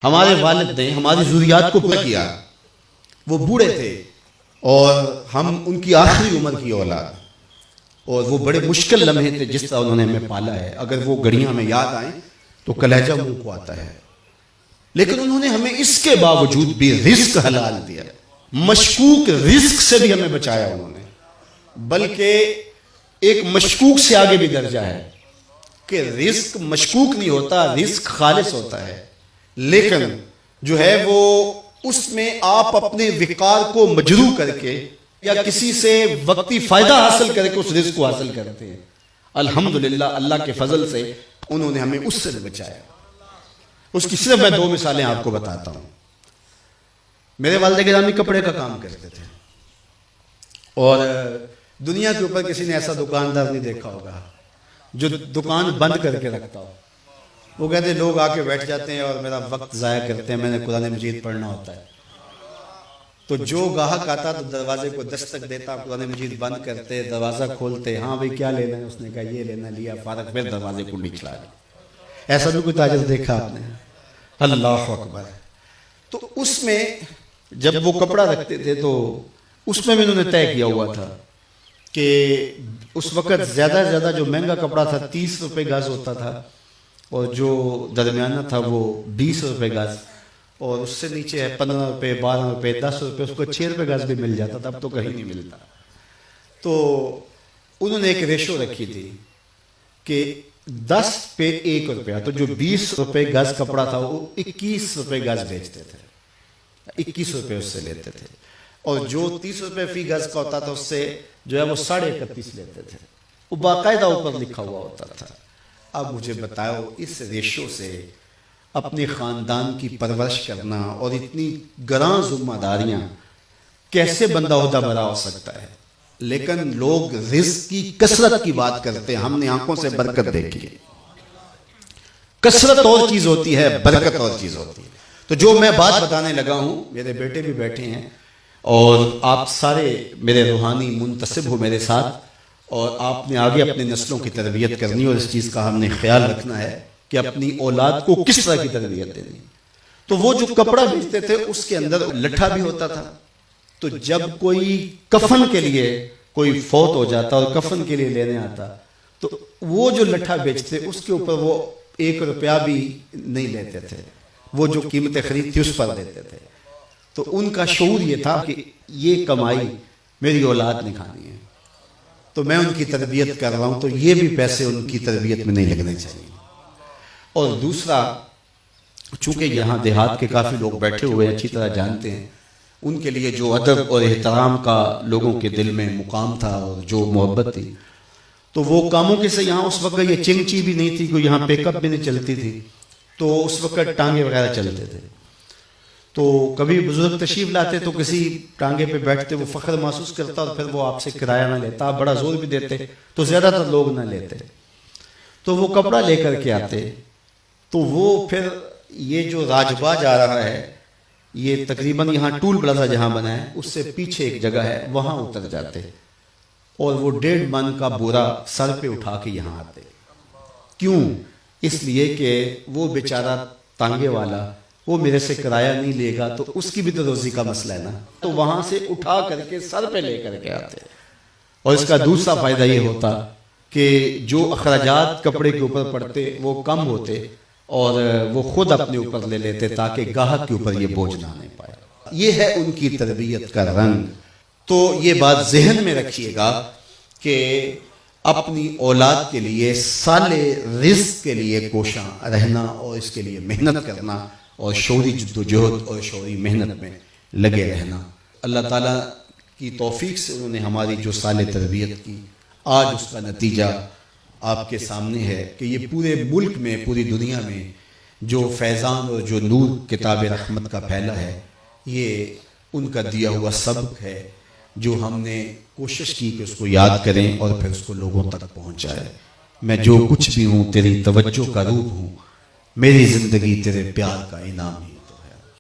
ہمارے والد نے ہماری ضروریات کو پورا کیا، وہ بوڑھے تھے اور ہم ان کی آخری عمر کی اولاد، اور وہ بڑے مشکل لمحے تھے جس طرح انہوں نے ہمیں پالا ہے، اگر وہ گھڑیاں ہمیں یاد آئیں تو کلیجہ منہ کو آتا ہے، لیکن انہوں نے ہمیں اس کے باوجود بھی رزق حلال دیا، مشکوک رزق سے بھی ہمیں بچایا انہوں نے، بلکہ ایک مشکوک سے آگے بھی درجہ ہے کہ رزق مشکوک نہیں ہوتا، رزق خالص ہوتا ہے، لیکن جو ہے وہ اس میں آپ اپنے وقار کو مجروح کر کے یا کسی سے وقتی فائدہ حاصل کر کے اس رزق کو حاصل کرتے ہیں۔ الحمدللہ اللہ کے فضل سے انہوں نے ہمیں اس سے بچایا۔ اس کی صرف میں 2 مثالیں آپ کو بتاتا ہوں۔ میرے والد گرامی کپڑے کا کام کرتے تھے، اور دنیا کے اوپر کسی نے ایسا دکاندار نہیں دیکھا ہوگا جو دکان بند کر کے رکھتا ہو۔ وہ کہتے ہیں لوگ آ کے بیٹھ جاتے ہیں اور میرا وقت ضائع کرتے ہیں، میں نے قرآن مجید پڑھنا ہوتا ہے، تو جو گاہک آتا تو دروازے کو دستک دیتا، قرآن مجید بند کرتے، دروازہ کھولتے، ہاں بھئی کیا لینا ہے؟ اس نے کہا یہ لینا، لیا، فارغ، پھر دروازے کو نکلا۔ ایسا بھی کوئی تاجر دیکھا آپ نے؟ اللہ اکبر۔ تو اس میں جب وہ کپڑا رکھتے تھے تو اس میں بھی انہوں نے طے کیا ہوا تھا کہ اس وقت زیادہ سے زیادہ جو مہنگا کپڑا تھا 30 روپے گز ہوتا تھا، اور جو درمیانہ تھا وہ 20 روپے گز، اور اس سے نیچے ہے 15 روپے، 12 روپے، 10 روپے، اس کو 6 روپے گز بھی مل جاتا تھا، اب تو کہیں نہیں ملتا۔ تو انہوں نے ایک ریشو رکھی تھی کہ 10 پہ 1 روپیہ، تو جو 20 روپے گز کپڑا تھا وہ 21 روپے گز بیچتے تھے، 21 روپے اس سے لیتے تھے، اور جو 30 روپے فی گز کا ہوتا تھا اس سے جو ہے وہ 31.5 لیتے تھے، وہ باقاعدہ اوپر لکھا ہوا ہوتا تھا۔ اب مجھے بتاؤ اس ریشو سے اپنے خاندان کی پرورش کرنا اور اتنی گراں ذمہ داریاں کیسے بندہ عہدہ برا ہو سکتا ہے؟ لیکن لوگ رزق کی کثرت کی بات کرتے ہیں، ہم نے آنکھوں سے برکت دیکھی ہے۔ کثرت اور چیز ہوتی ہے، برکت اور چیز ہوتی ہے۔ تو جو میں بات بتانے لگا ہوں، میرے بیٹے بھی بیٹھے ہیں اور آپ سارے میرے روحانی منتسب ہو میرے ساتھ، اور آپ نے آگے اپنے نسلوں کی تربیت کرنی، اور اس چیز کا ہم نے خیال رکھنا ہے کہ اپنی اولاد کو کس طرح کی تربیت دینی۔ تو وہ جو کپڑا بیچتے تھے اس کے اندر لٹھا بھی ہوتا تھا، تو جب کوئی کفن کے لیے کوئی فوت ہو جاتا اور کفن کے لیے لینے آتا تو وہ جو لٹھا بیچتے اس کے اوپر وہ 1 روپیہ بھی نہیں لیتے تھے، وہ جو قیمت خرید تھی اس پر دیتے تھے۔ تو ان کا شعور یہ تھا کہ یہ کمائی میری اولاد نے کھانی ہے، تو میں ان کی تربیت کر رہا ہوں، تو یہ بھی پیسے ان کی تربیت میں نہیں لگنے چاہیے۔ اور دوسرا، چونکہ یہاں دیہات کے کافی لوگ بیٹھے ہوئے اچھی طرح جانتے ہیں، ان کے لیے جو ادب اور احترام کا لوگوں کے دل میں مقام تھا اور جو محبت تھی، تو وہ کاموں کے سے یہاں اس وقت یہ چنگچی بھی نہیں تھی، کوئی یہاں پیک اپ بھی نہیں چلتی تھی، تو اس وقت ٹانگے وغیرہ چلتے تھے۔ تو کبھی بزرگ تشریف لاتے تو کسی ٹانگے پہ بیٹھتے، وہ فخر محسوس کرتا اور پھر وہ آپ سے کرایہ نہ لیتا، آپ بڑا زور بھی دیتے تو زیادہ تر لوگ نہ لیتے، تو وہ کپڑا لے کر کے آتے، تو وہ پھر یہ جو راجباغ جا رہا ہے، یہ تقریباً یہاں ٹول پلازا جہاں بنا ہے اس سے پیچھے ایک جگہ ہے، وہاں اتر جاتے اور وہ 1.5 من کا بورا سر پہ اٹھا کے یہاں آتے۔ کیوں؟ اس لیے کہ وہ بیچارہ ٹانگے والا وہ میرے سے کرایہ نہیں لے گا تو اس کی بھی تو روزی کا مسئلہ ہے نا، تو وہاں سے اٹھا کر کے سر پہ لے کر کے آتے۔ اور اس کا دوسرا فائدہ یہ ہوتا کہ جو اخراجات کپڑے کے اوپر پڑتے وہ کم ہوتے اور وہ خود اپنے اوپر لے لیتے تاکہ گاہک کے اوپر یہ بوجھ نہ آنے پائے۔ یہ ہے ان کی تربیت کا رنگ۔ تو یہ بات ذہن میں رکھیے گا کہ اپنی اولاد کے لیے سال رزق کے لیے کوشاں رہنا اور اس کے لیے محنت کرنا اور شعوری جدوجہد اور شعوری محنت میں لگے رہنا۔ اللہ تعالیٰ کی توفیق سے انہوں نے ہماری جو سال تربیت کی، آج اس کا نتیجہ آپ کے سامنے ہے کہ یہ پورے ملک میں، پوری دنیا میں جو فیضان اور جو نور کتاب رحمت کا پھیلا ہے، یہ ان کا دیا ہوا سبق ہے جو ہم نے کوشش کی کہ اس کو یاد کریں اور پھر اس کو لوگوں تک پہنچائیں۔ میں جو کچھ بھی ہوں تیری توجہ کا روپ ہوں، میری زندگی تیرے پیار کا انعام ہی۔